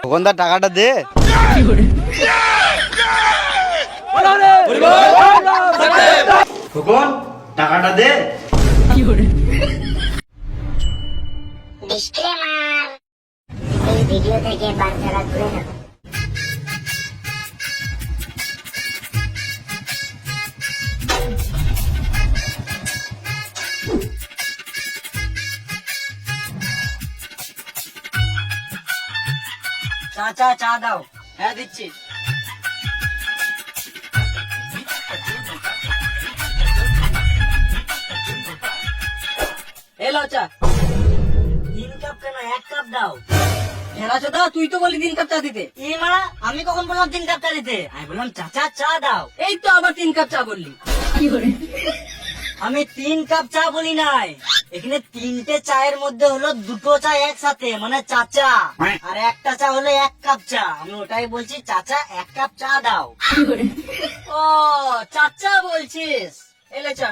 দোকানদার টাকাটা দে। খোকন টাকাটা দে। ডিসক্লেমার, এই ভিডিও থেকে বাচ্চারা দূরে থাকুন। চাচা চা দাও। হ্যাঁ দিচ্ছি। এলো চা। 3 কাপ কেন, 1 কাপ দাও। হেলাচো দাও, তুই তো বলি 3 কাপ চা দিতে। মারা, আমি কখন বললাম 3 কাপ চা দিতে? আমি বললাম চাচা চা দাও। এই তো আবার 3 কাপ চা বললি। আমি 3 কাপ চা বলি নাই, এখানে 3টে চায়ের মধ্যে হলো 2টো চা একসাথে, মানে চাচা। আর একটা চা হলো 1 কাপ চা। আমি ওটাই বলছি, চাচা 1 কাপ চা দাও। ও চাচা বলছিস, এলে চা।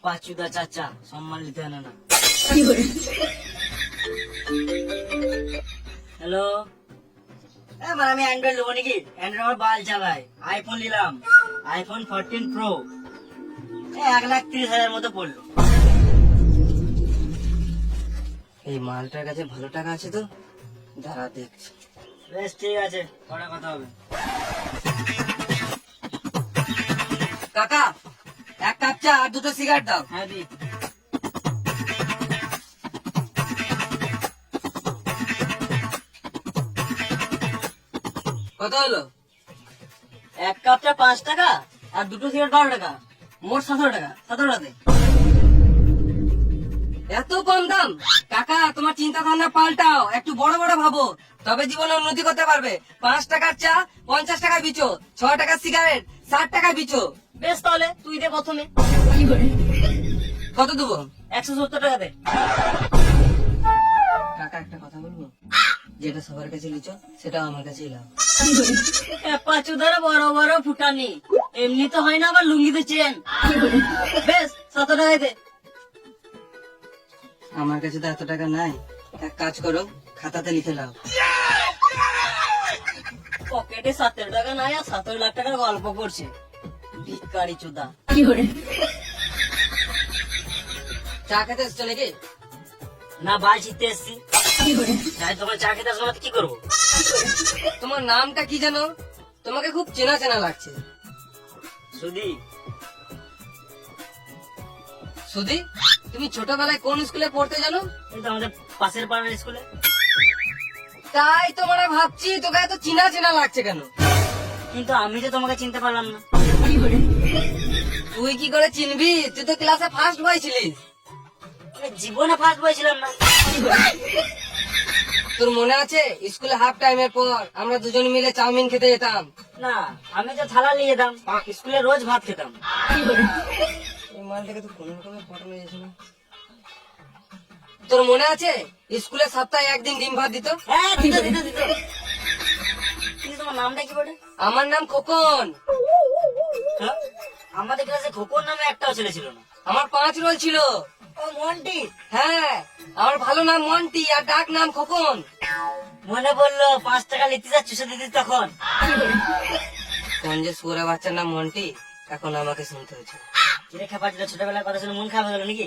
পাঁচুদা চাচা, সম্মান নিতে হয় না। হ্যালো, মানে আমি অ্যান্ড্রয়েড নেবো নাকি? অ্যান্ড্রয়েড আমার বাল চালাই। আইফোন নিলাম, আইফোন 14 প্রো, 1,30,000 মতো পড়লো। এই মালটার কাছে ভালো টাকা আছে তো, দাঁড়া দেখছি। বেশ ঠিক আছে, পরে কথা হবে। কাকা 1 কাপ চা আর 2টো সিগারেট দাও। হ্যাঁ দি। কত হলো? 1 কাপ চা 5 টাকা আর 2টো সিগারেট 12 টাকা, মোট 17 টাকা। 17 টাকাতে এত কম দাম? কাকা তোমার চিন্তা ভাবনা পাল্টাও, একটু বড় বড় ভাবো, তবে জীবনে উন্নতি করতে পারবে। 5 টাকার চা 50 টাকা বিচো, 6 টাকার সিগারেট 60 টাকা বিচো। বেশ, তাহলে তুই দে প্রথমে। কত দেবো? 170 টাকাতে। কাকা একটা কথা বলবো, যেটা সবার কাছে লিচো সেটা আমার কাছেই লাও। পাঁচুদার বড় বড় ফুটানি, এমনি তো হয় না, আবার লুঙ্গিতে চেন। বেশ 7 টাকায় দে। আমার কাছে তো এত টাকা নাই, এক কাজ করো, খাতাতে লিখে নাও। পকেটে 17 টাকা নাই আর 17 লাখ টাকার গল্প করছে, ভিখারি চোদা। চা খেতে এসছো নাকি? না, বাল ছিটতে এসছি। তোমার চা খেতে আসবো না, কি করবো? তোমার নামটা কি জানো? তোমাকে খুব চেনা চেনা লাগছে। সুধি। সুধি? তুমি ছোটবেলায় কোন স্কুলে পড়তে জানো? আমাদের পাশের পাড়ার স্কুলে। তাই তোমার ভাবছি তোকে এত চেনা চেনা লাগছে কেন? কিন্তু আমি তো তোমাকে চিনতে পারলাম না। তুই কি করে চিনবি? তুই তো ক্লাসে ফার্স্ট বয় ছিলিস। জীবনে ফার্স্ট বয় ছিলাম না। তোর মনে আছে স্কুলে হাফ টাইমের পর আমরা দুজন মিলে চাউমিন খেতে যেতাম? না, আমি তো থালা নিয়ে যেতাম, স্কুলে রোজ ভাত খেতাম। এই মালটাকে তো কোনো রকমে পটানো যাচ্ছে না। তোর মনে আছে স্কুলে সপ্তাহে 1 দিন ডিম ভাত দিত? হ্যাঁ, দিত দিত দিত। কিন্তু তোমার নামটা কি বলে? আমার নাম খোকন। আমাদের ক্লাসে খোকন নামে একটাও ছেলে ছিল না। আমার 5 রোল ছিল। ও মন্টি? হ্যাঁ, আমার ভালো নাম মন্টি আর ডাক নাম খোকন। মনে পড়লো 5 টাকা নিতে যা চুষে দিতি তখন। কোন যে সুরা বাচ্চার নাম মন্টি, এখন আমাকে শুনতে হয়েছে। কিরে খেপাচ্ছিল, ছোটবেলার কথা শুনে মন খারাপ হলো নাকি?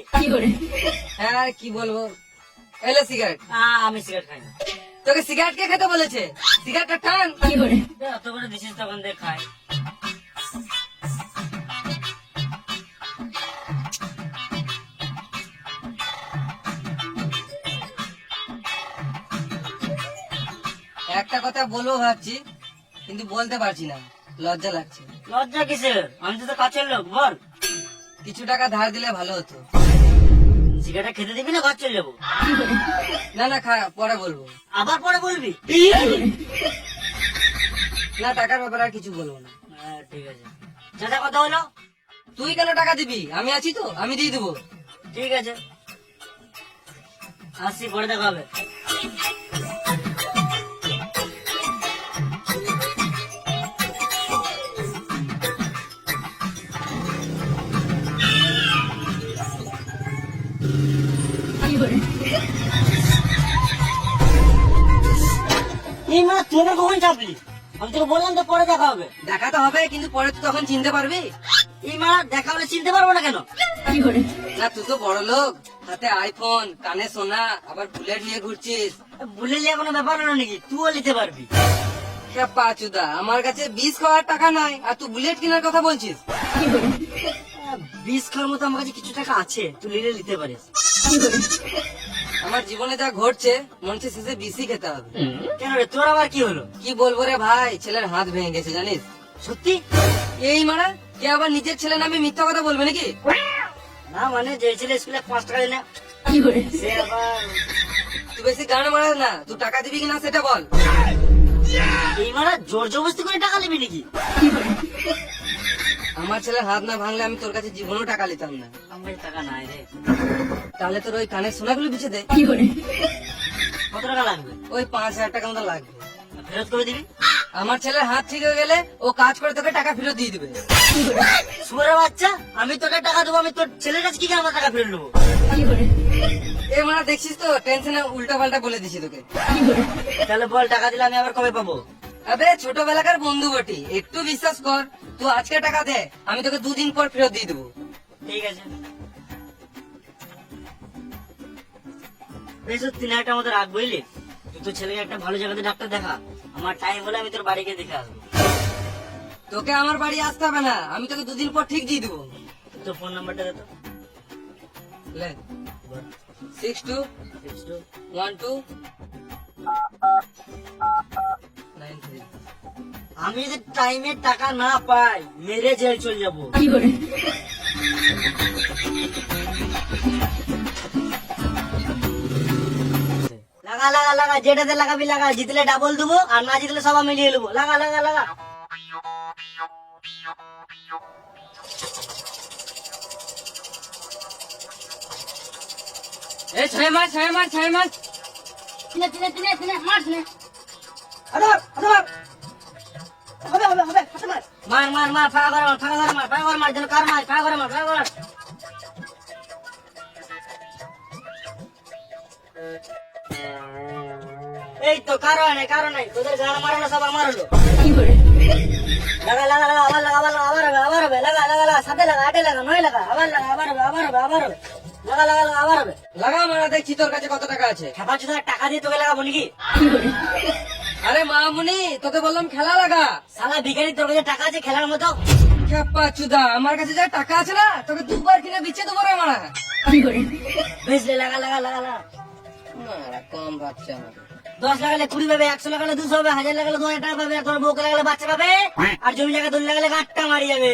হ্যাঁ, আর কি বলবো। এলো সিগারেট। আমি সিগারেট খাই না। তোকে সিগারেট কে খেতে বলেছে? সিগারেটটা টান। অত করে দিছিস তখন দেখ খাই। একটা কথা বলবো ভাবছি, কিন্তু বলতে পারছি না, লজ্জা লাগছে। লজ্জা কিসের? আমি তো কাছের লোক, বল। কিছু টাকা ধার দিলে ভালো হতো। সিগারেট খেতে দিবি না ঘর চলে যাবো? না না, পরে বলবো। আবার পরে বলবি? না, টাকার ব্যাপারে আর কিছু বলবো না। ঠিক আছে, যেটা কথা হলো। তুই কেন টাকা দিবি? আমি আছি তো, আমি দিয়ে দেবো। ঠিক আছে, আসছি, পরে দেখা হবে। এই মা তুই আবার কখন চাপলি? আমি তোকে বললাম তো পরে দেখা হবে। দেখা তো হবে, কিন্তু পরে তুই তখন চিনতে পারবি। এই মা দেখা হলে চিনতে পারবো না কেন? না তুই তো বড় লোক, হাতে আইফোন, কানে সোনা, আবার বুলেট নিয়ে ঘুরছিস। বুলেট নিয়ে কোনো ব্যাপার হলো নাকি? তুইও নিতে পারবি। পাচুদা, আমার কাছে 20 খাওয়ার টাকা নাই, আর তুই বুলেট কেনার কথা বলছিস? 20 খাওয়ার মতো আমার কাছে কিছু টাকা আছে, তুই নিতে পারিস। আমার জীবনে যা ঘটছে মনে হচ্ছে শেষে বিসি খেতে হবে। কেন রে, তোর আবার কি হলো? কি বলবো রে ভাই, ছেলের হাত ভেঙে গেছে জানিস? সত্যি? এই মারা কে আবার নিজের ছেলে নামে মিথ্যা কথা বলবে নাকি? না মানে যে ছেলে স্কুলে 5 টাকা দেয় না, সে আবার। তুই বেশি গান মারাস না, তুই টাকা দিবি কিনা সেটা বল। এই মারা জোর জবরদস্তি করে টাকা নিবি নাকি? আমার ছেলের হাত না ভাঙলে আমি তোর কাছে জীবনও টাকা নিতাম না। আমার টাকা নাই রে। তাহলে তোর ওই কানের সোনাগুলো বিছে দে। কত টাকা লাগবে? ওই 5,000 টাকা মতো লাগবে। ফেরত করে দিবি? আমার ছেলের হাত ঠিক হয়ে গেলে ও কাজ করে তোকে টাকা ফেরত দিয়ে দিবে। শুয়োরের বাচ্চা, আমি তোকে টাকা দেবো, আমি তোর ছেলের কাছে কি আমার টাকা ফেরত নেবো? এ মানে দেখছিস তো, টেনশনে উল্টা পাল্টা বলে দিছি তোকে। তাহলে বল, টাকা দিলে আমি আবার কবে পাবো? আবে ছোটবেলাকার বন্ধু বটি, একটু বিশ্বাস কর। তুই আজকে টাকা দে, আমি তোকে 2 দিন পর ফেরত দিয়ে দেবো। ঠিক আছে। বেশ 3,000 মতো রাখ, বুঝলি? তুই তোর ছেলেকে একটা ভালো জায়গাতে ডাক্তার দেখা। আমার টাইম হলে আমি তোর বাড়ি গিয়ে দেখে আসবো। তোকে আমার বাড়ি আসতে হবে না, আমি তোকে 2 দিন পর ঠিক দিয়ে দেবো। তোর ফোন নাম্বারটা দে তো। লে 621293। আমি যদি টাইমে টাকা না পাই, মেরে জেল চলে যাবো। লাগা লাগা লাগা, যেটাতে লাগাবি লাগা। জিতলে ডাবল দেবো, আর না জিতলে সব মিলিয়ে নেবো। লাগা লাগা লাগা। এই 6 মাস 6 মাস 6 মাস। তিনে মার তিনে। আরে হবে হবে হবে, মার মার মার, ফাঁকা করে মার, ফাঁকা করে মার, ফাঁকা করে মার, যেন কার মার, ফাঁকা করে মার, ফাঁকা করে। এই তো কারো নাই, কারো নাই। তোদের গান মারানো সব আমার হলো। লাগা লাগা লাগা, আবার লাগা, আবার লাগা, আবার হবে, আবার হবে। লাগা লাগা লাগা, 7 লাগা, 8 লাগা, 9 লাগা, আবার লাগা, আবার হবে, আবার হবে, আবার হবে। লাগা লাগা লাগা, আবার হবে। লাগা মারা, দেখছি তোর কাছে কত টাকা আছে। খেপা চুদা, টাকা দিয়ে তোকে লাগাবো নাকি? আরে মামুনি, তোকে বললাম খেলা লাগা। শালা ভিখারি, তোর কাছে টাকা আছে খেলার মতো? খেপা চুদা, আমার কাছে যা টাকা আছে না, তোকে 2 বার কিনে বিচ্ছে দেবো রে মারা। বেশলে লাগা লাগা লাগা লাগা। মারা কম ভাবছে আমাকে। 10 লাগালে 20 পাবে, 100 লাগালে 200 হবে, 1000 লাগালে 2000 টাকা পাবে, আর তোর বউকে লাগালে বাচ্চা পাবে, আর জমি জায়গা দল লাগালে গাঁটটা মারি যাবে।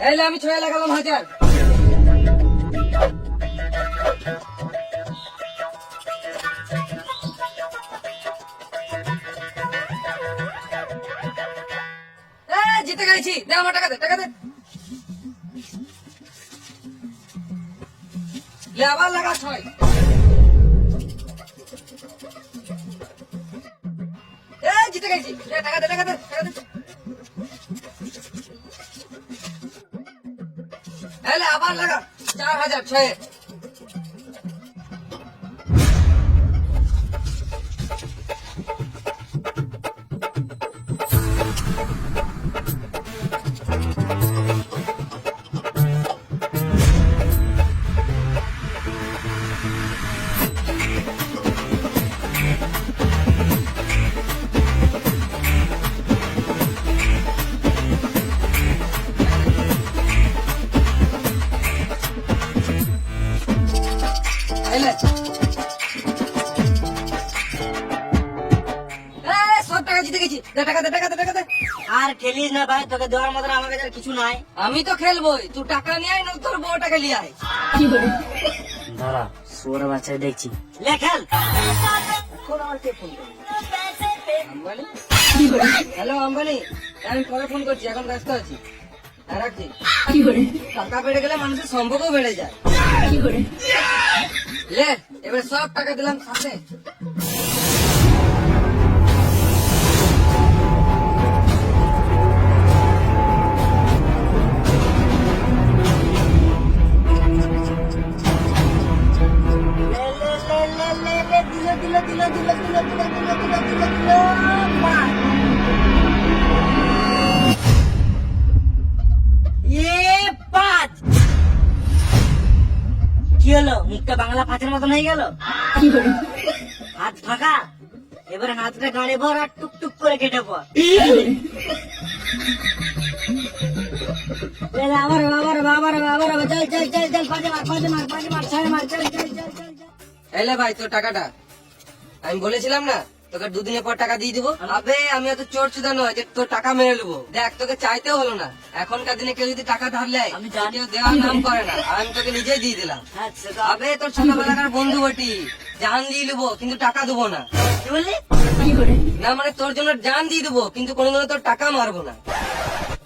এই আমি 6 লাগালাম 1000। জিতে গেছি, দে আমার টাকা দে, টাকা দে। লে আবার লাগা 6। জিতে গেছি, টাকা দে, টাকা দে, টাকা দে। এলে আবার লাগা 4000 6। আর খেলিস না ভাই, তোকে দেওয়ার মতো আমার কাছে কিছু নাই। আমি তো খেলবোই, তুই টাকা নিয়ে আয়, না তোর বউ টাকা নিয়ে আয়। দাঁড়া, শুয়োরের বাচ্চা দেখছি। লে খেল। হ্যালো আম্বানি, আমি পরে ফোন করছি, এখন ব্যস্ত আছি। রাখছি। টাকা বেড়ে গেলে মানুষের সম্পর্কও বেড়ে যায়। লে এবার সব টাকা দিলাম সাথে। পাঁচ। পাঁচ কি হলো? মুখটা বাংলা পাঁচের মতন হয়ে গেল। হাত ফাঁকা, এবারে হাতটা গাড়ি ভর আর টুকটুক করে কেটে পর। আবার চল চল চল চল, পাঁচে মার ছয় মার, চল চল চল চল। এলে ভাই তোর টাকাটা, আমি বলেছিলাম না তোকে দুদিনের পর টাকা দিয়ে দিবো। আবে আমি অত চোর চুদা নয় যে তোর টাকা মেরে নেবো। দেখ তোকে চাইতেও হলো না, এখনকার দিনে কেউ যদি টাকা ধার নেয় আমি জানি। কেউ দেওয়ার নাম করে না, আমি তোকে নিজেই দিয়ে দিলাম। আচ্ছা আবে তোর ছোটবেলাকার বন্ধু বটি, জান দিয়ে দেবো কিন্তু টাকা দেবো না। কি বললি? না মানে তোর জন্য জান দিয়ে দেবো কিন্তু কোনোদিনও তোর টাকা মারবো না।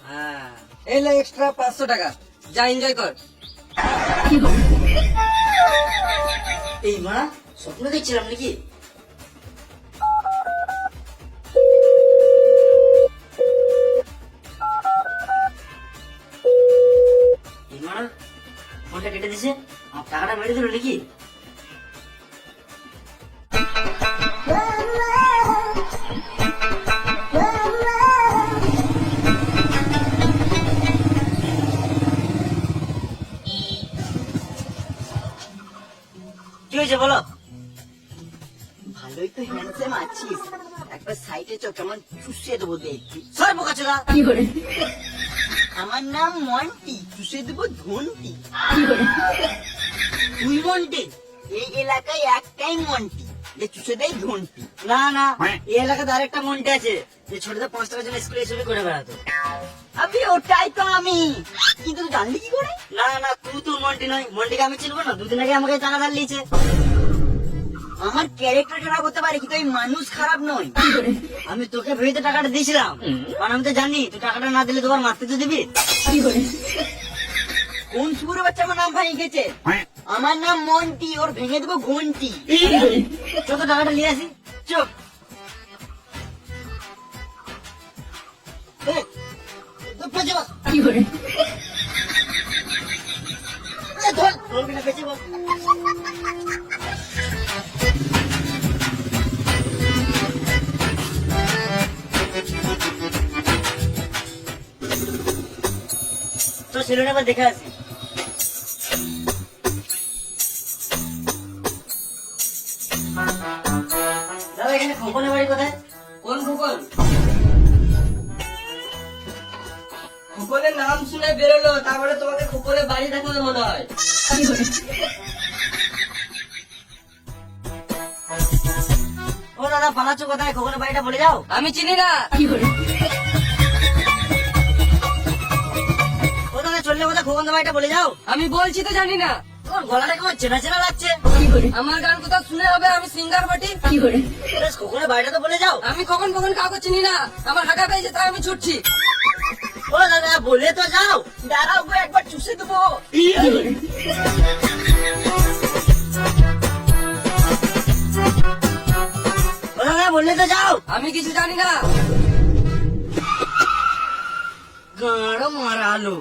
হ্যাঁ, এলে এক্সট্রা 500 টাকা, যা এনজয় কর। এই মা স্বপ্ন দেখছিলাম নাকি? এই মা ফোনটা কেটে দিছে, আমার টাকাটা মেরে দিল নাকি? কি হয়েছে বলো? ভালোই তো হ্যান্ডসাম আছিস, একবার সাইডে চো, কেমন চুষিয়ে দেবো দেখবি। সর বোকাচোদা। আমার নাম মন্টি, চুষে দেবো ধন্টি। তুই মন্টি? এই এলাকায় একটাই মন্টি যে চুষে দেয় ধন্টি। না না, এই এলাকাতে আরেকটা মন্টি আছে যে ছোটদের 5 টাকার জন্য স্কুলে চুরি করে বেড়াতো। আবে ওটাই তো আমি, কিন্তু তুই জানলি কি করে? না না, তুই তো মন্টি নয়, মন্টিকে আমি চিনবো না? দুদিন আগে আমাকে টাকা ধার লিয়েছে। আমার ক্যারেক্টার খারাপ হতে পারে কিন্তু আমি মানুষ খারাপ নই। আমি তোকে ভেবেতে টাকাটা দিয়েছিলাম, কারণ আমি তো জানি তুই টাকাটা না দিলে তোমার মারতে তো দিবি। কোন সুরে বাচ্চা আমার নাম ভাঙে গেছে? আমার নাম মন্টি, ওর ভেঙে দেবো ঘন্টি। চল তো টাকাটা নিয়ে আসি। চুপ। তোর কিনা বেঁচে বল। তো ছেলেটা আবার দেখে আসি। দাদা এখানে খোকনের বাড়ি কোথায়? কোন খোকন? খোকনের নাম শুনে বেরোলো, তারপরে তোমাকে খোকনের বাড়ি দেখাবে মনে হয়। ও দাদা পালাচ্ছ কোথায়? খোকনের বাড়িটা বলে যাও। আমি চিনি না। ও দাদা চললে কোথায়? খোকনের বাড়িটা বলে যাও। আমি বলছি তো জানি না। তোমার গলাটা কেমন চেনা চেনা লাগছে। আমার গান কোথাও শুনে হবে, আমি সিঙ্গার বটি। বেশ, খোকনের বাড়িটা তো বলে যাও। আমি কখন কখন কাউকে চিনি না, আমার হাঁটা পেয়েছে তাই আমি ছুটছি। ও দাদা বলে তো যাও। দাঁড়াও গো, একবার চুষে দেবো। ও দাদা বললে তো যাও। আমি কিছু জানি না। গাঁড় মারালো।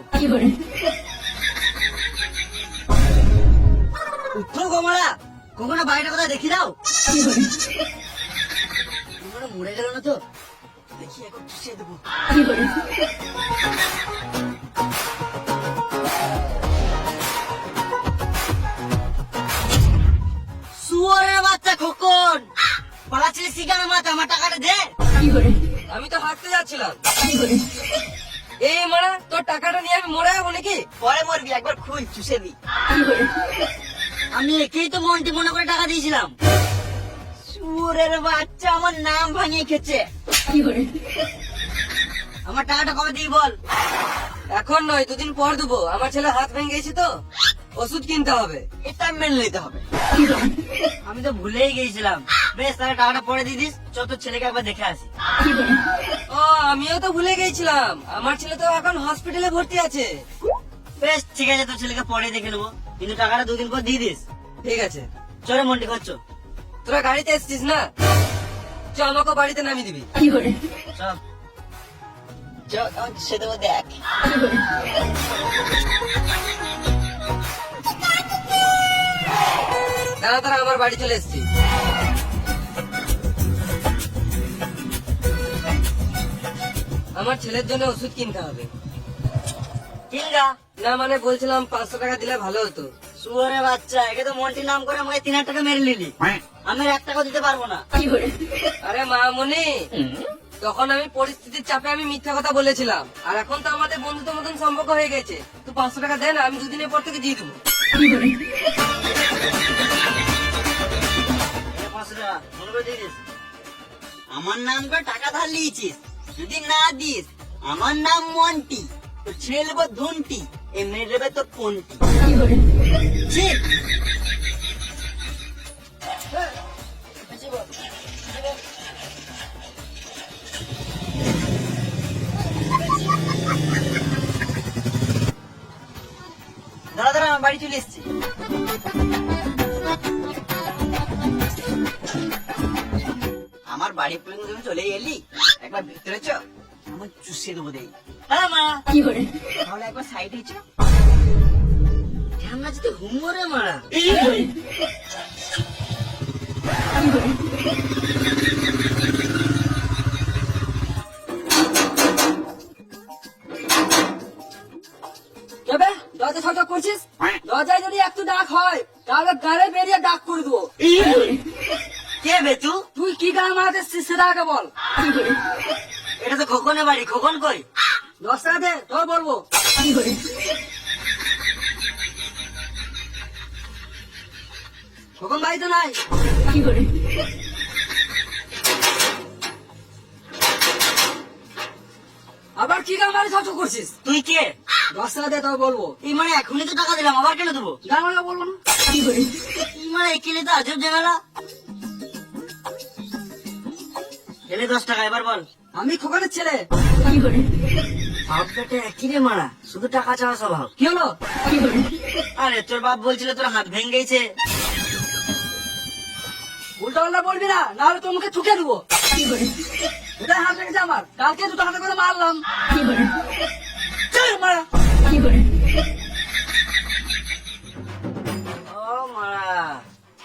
উঠো কমলা, খোকনের বাড়িটা কোথায় দেখি দাও। খোকনটা মরে গেল না তো? দেখি এখন চুষিয়ে দেবো। শুয়োরের বাচ্চা খোকন, পালাচ্ছিলি শিকার মাছ, আমার টাকাটা দে। আমি তো হাঁটতে যাচ্ছিলাম। এই মারা তোর টাকাটা নিয়ে আমি মরে যাবো নাকি? পরে মরবি, একবার খুল, চুষে দি। আমি একেই তো মন্টি মনে করে টাকা দিয়েছিলাম। সুরের বাচ্চা আমার নাম ভাঙিয়ে খেছে। আমার টাকাটা কবে দিই বল? এখন নয়, দুদিন পর দেবো। আমার ছেলে হাত ভেঙে গেছে তো, ওষুধ কিনতে হবে। এটা মেনে নিতে হবে। আমি তো ভুলেই গিয়েছিলাম। বেশ তাহলে টাকাটা পরে দিয়ে দিস, চল তোর ছেলেকে একবার দেখে আসি। ও আমিও তো ভুলে গেছিলাম, আমার ছেলে তো এখন হসপিটালে ভর্তি আছে। বেশ ঠিক আছে, তোর ছেলেকে পরে দেখে নেবো, কিন্তু টাকাটা দুদিন পর দিয়ে দিস। ঠিক আছে, চলে মন্টি করছো। তোরা গাড়িতে এসছিস না, চ আমাকে বাড়িতে নামিয়ে দিবি। চল। চুষে দেবো, দেখ। দাঁড়া তারা আমার বাড়ি চলে এসছি। আমার ছেলের জন্য ওষুধ কিনতে হবে। কিনগা না মানে বলছিলাম 500 টাকা দিলে ভালো হতো। শুয়ারে বাচ্চা, একে তো মন্টি নাম করে আমাকে 3000 টাকা মেরে নিলি। আমি আর 1 টাকা দিতে পারবো না। আরে মামনি, তখন আমি পরিস্থিতির চাপে আমি মিথ্যা কথা বলেছিলাম, আর এখন তো আমাদের বন্ধুত্ব মতন সম্পর্ক হয়ে গেছে। তুই 500 টাকা দে না, আমি দুদিনের পর থেকে দিয়ে দেবো। 500 টাকা মনে করে দিয়ে দিস। আমার নাম করে টাকা ধার লিয়েছিস, যদি না দিস আমার নাম মন্টি, তো ছেড়ে নেবো ধুনটি, এ মেরে দেবে তোর কোনটি। ছি! দাঁড়া দাঁড়া, আমি বাড়ি চলে এসেছি। আমার বাড়ি পর্যন্ত তুমি চলে এলি, একবার ভিতরে চ, আমার চুষিয়ে দেবো দেই। হ্যাঁ মা, তাহলে একবার সাইডে চ। ঝামনা যদি হুমরে মারা। কেবে দরজা ছটক করছিস? দরজায় যদি একটু ডাক হয় তাহলে গাড়ি বেরিয়ে ডাক করে দেবো। কে বে তুই? তুই কি গান মারাতে সেটা আগে বল। এটা তো খোকনের বাড়ি, খোকন কই? 10 টাকা দে, তোর বলবো। কখন বাড়িতে নাই? আবার কি গান মারি ছটক করছিস? তুই কে? 10 টাকা দে, তোর বলবো। এই মানে এখনই তো টাকা দিলাম, আবার কেন দেবো? গান মারা বলবো না। এই মানে একেলে তো আজব ঝামেলা। এলে 10 টাকা, এবার বল। আমি খোকনের ছেলে। বাপ পেটে একই রে মারা, শুধু টাকা চাওয়া স্বভাব। কি হলো? আরে তোর বাপ বলছিল তোর হাত ভেঙে গেছে। উল্টা পাল্টা বলবি না, নাহলে তোর মুখে থুকে দেবো। কোথায় হাত রেখেছে আমার? কালকে দুটো হাতে করে মারলাম। চল মারা। ও মারা,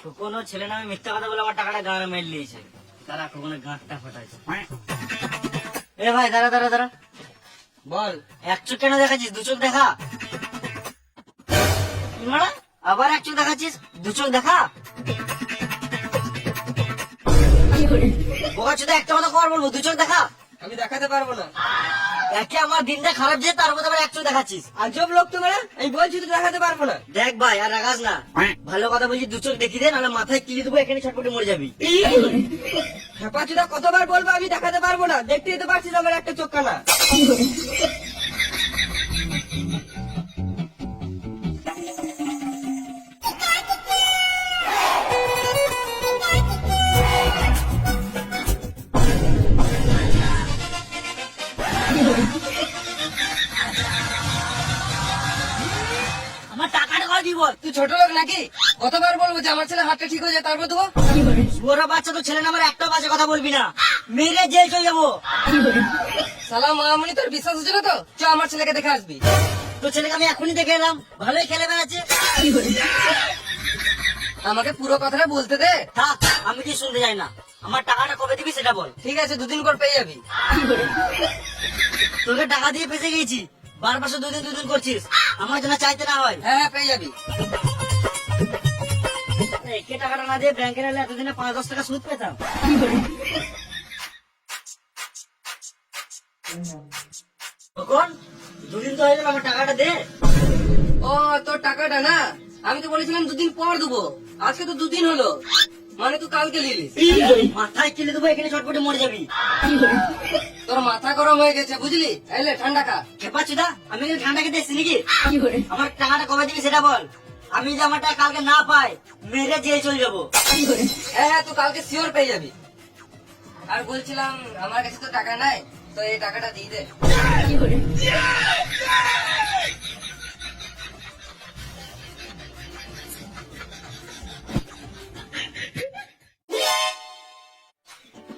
খোকনের ছেলে নামে মিথ্যা কথা বলে আমার টাকাটা গাঁড়ে মেরে নিয়েছে। তারা খোকনের গাঁটটা ফাটাইছে। এ ভাই দাঁড়া দাঁড়া দাঁড়া, বল। 1 চোখ কেন দেখাচ্ছিস? 2 চোখ দেখা। কি মারা, আবার 1 চোখ দেখাচ্ছিস? 2 চোখ দেখা। বোকা চোদা, একটা কথা কর বলবো, 2 চোখ দেখা। আমি দেখাতে পারবো না। একে আমার দিনটা খারাপ যে, তার মধ্যে আবার 1 চোখ দেখাচ্ছিস। আজব লোক তো মেরে, এই বলছি তো দেখাতে পারবো না। দেখ ভাই, আর রাগাস না। ভালো কথা বলছি, 2 চোখ দেখি দে, নাহলে মাথায় কিলি দেবো, এখানে ছটপটে মরে যাবি। হেপাচুদা কতবার বলবো আমি দেখাতে পারবো না, দেখতেই তো পারছিস আমার একটা চোখ কানা। আমার টাকাটা কয় দিব? তুই ছোট লোক নাকি? কতবার বলবো যে আমার ছেলে হাতটা ঠিক হয়ে যায় তারপর দেবো? ওরা বাচ্চা তো ছেলে নামের একটা বাজে কথা বলবি না, মেরে জেল চলে যাবো। সালাম মামনি, তোর বিশ্বাস হচ্ছে না তো? চ আমার ছেলেকে দেখে আসবি। তোর ছেলেকে আমি এখনই দেখে এলাম, ভালোই খেলে বেড়াচ্ছে। আমাকে পুরো কথাটা বলতে দে। থাক, আমি কি শুনতে চাই না। আমার টাকাটা কবে দিবি সেটা বল। ঠিক আছে, 2 দিন পর পেয়ে যাবি। তোকে টাকা দিয়ে ফেসে গেছি, বারবার 2 দিন করছিস, আমার জন্য চাইতে না হয়। হ্যাঁ পেয়ে যাবি। একে টাকাটা না দিয়ে ব্যাংকে নিলে এতদিনে 5-10 টাকা সুদ পেতাম। কখন 2 দিন তো হয়ে গেল, আমার টাকাটা দে। ও তোর টাকাটা না, আমি তো বলেছিলাম 2 দিন পর দেবো, আজকে তো 2 দিন হলো, মানে তুই কালকে নিলিস। মাথায় কিলে দেবো, এখানে ছটপটে মরে যাবি। তোর মাথা গরম হয়ে গেছে বুঝলি, এলে ঠান্ডা খা। খেপাচ্ছি দা, আমি কি ঠান্ডা খেতে এসছি নাকি? আমার টাকাটা কবে দিবি সেটা বল। আমি যদি আমার টাকা কালকে না পাই, মেরে জেল চলে যাবো। হ্যাঁ তুই কালকে শিওর পেয়ে যাবি। আর বলছিলাম আমার কাছে তো টাকা নাই, তো এই টাকাটা দিয়ে দে।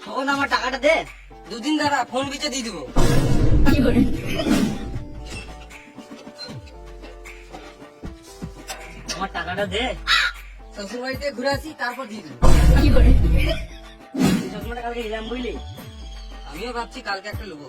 তখন আমার টাকাটা দে। 2 দিন দাঁড়া, ফোন বিচে দিয়ে দিবো। আমার টাকাটা দে। শ্বশুর বাড়িতে ঘুরে আসি, তারপর দিয়ে দিবো। চশমাটা কালকে এলাম বুঝলি। আমিও ভাবছি কালকে একটা নেবো।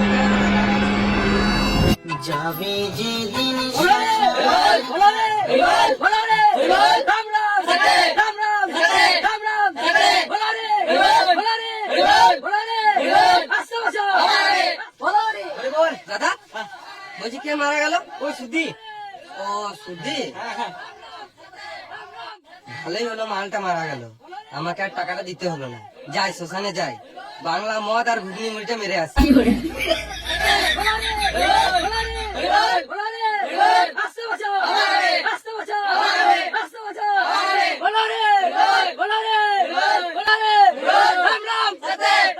যাবে যেদিন দাদা বলছি কে মারা গেল? ওই সুদি। ও সুধি, ভালোই হলো মালটা মারা গেল, আমাকে আর টাকাটা দিতে হলো না। যাই শ্মশানে যাই, বাংলা মদ আর ঘুগনি মুড়িটা মেরে আসি।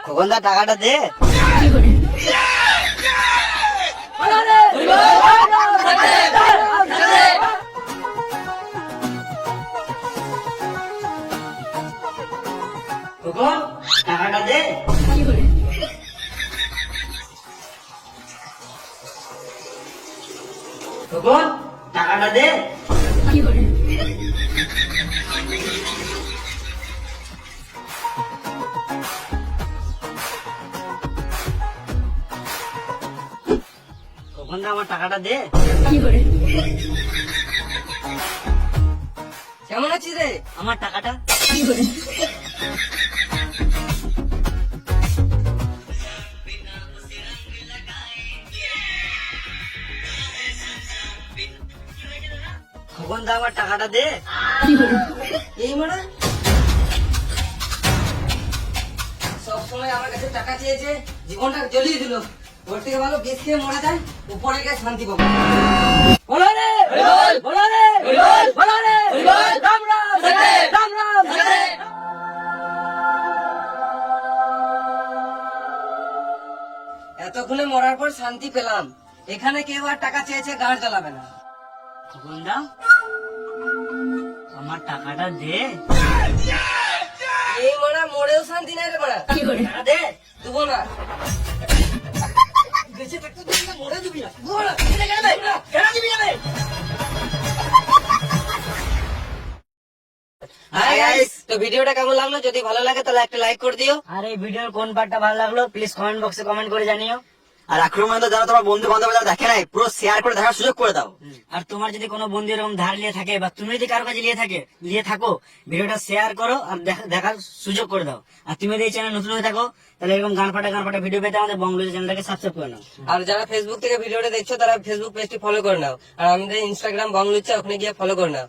খোকনদা টাকাটা দে। খোকন টাকাটা দে। খোকন টাকাটা দে। খোকনদা আমার টাকাটা দে। কেমন আছিস রে? আমার টাকাটা। খোকনদা আমার টাকাটা দে। এই মানে সবসময় আমার কাছে টাকা চেয়েছে, জীবনটা জ্বলিয়ে দিল। ওর থেকে ভালো বেশ খেয়ে মরে যায়, উপরে গিয়ে শান্তি পাবো। এতক্ষণে মরার পর শান্তি পেলাম। এখানে কেউ আর টাকা চেয়েছে গাড় জ্বালাবে না। খোকনদা আমার টাকাটা দে। এই মরা মরেও শান্তি নাই রে মরা। টাকা দে। দেবো না। বেঁচে থাকতে দিবি না, মরে দিবি না। বল, কেন দিবি না? কেন দিবি না রে? হাই গাইস, তো ভিডিওটা কেমন লাগলো? যদি ভালো লাগে তাহলে একটা লাইক করে দিও। আর এই ভিডিওর কোন পার্টটা ভালো লাগলো প্লিজ কমেন্ট বক্সে কমেন্ট করে জানিও। আর আক্রমণ যারা তোমার বন্ধু বান্ধব যারা দেখে নাই, পুরো শেয়ার করে দেখার সুযোগ করে দাও। আর তোমার যদি কোনো বন্ধু এরকম ধার নিয়ে থাকে বা তুমি যদি কারো কাছে নিয়ে থাকো ভিডিওটা শেয়ার করো আর দেখার সুযোগ করে দাও। আর তুমি যদি এই চ্যানেল নতুন হয়ে থাকো তাহলে এরকম গান ফাটা ভিডিও পেতে আমাদের বঙ্গলুজ চ্যানেলটাকে সাবস্ক্রাইব করে নাও। আর যারা ফেসবুক থেকে ভিডিওটা দেখছো তারা ফেসবুক পেজটি ফলো করে নাও। আর আমাদের ইনস্টাগ্রাম বাংলুচা, ওখানে গিয়ে ফলো করে নাও।